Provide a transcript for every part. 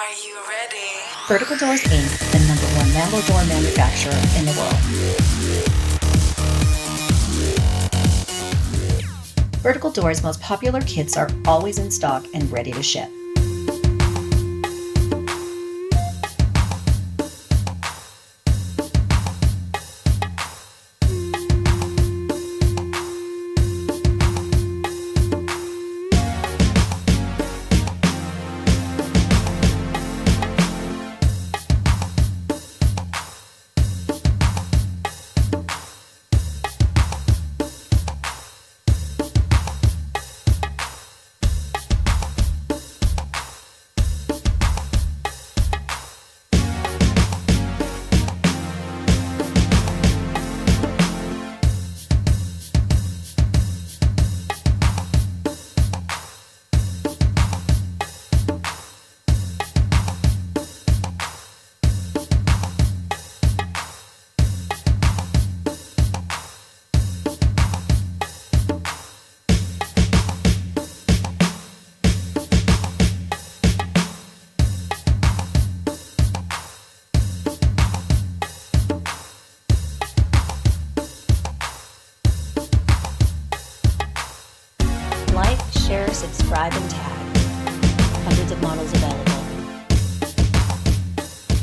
Are you ready? Vertical Doors Inc., the #1 Lambo door manufacturer in the world. Vertical Doors' most popular kits are always in stock and ready to ship. Like, share, subscribe, and tag. Hundreds of models available.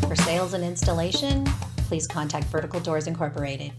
For sales and installation, please contact Vertical Doors Incorporated.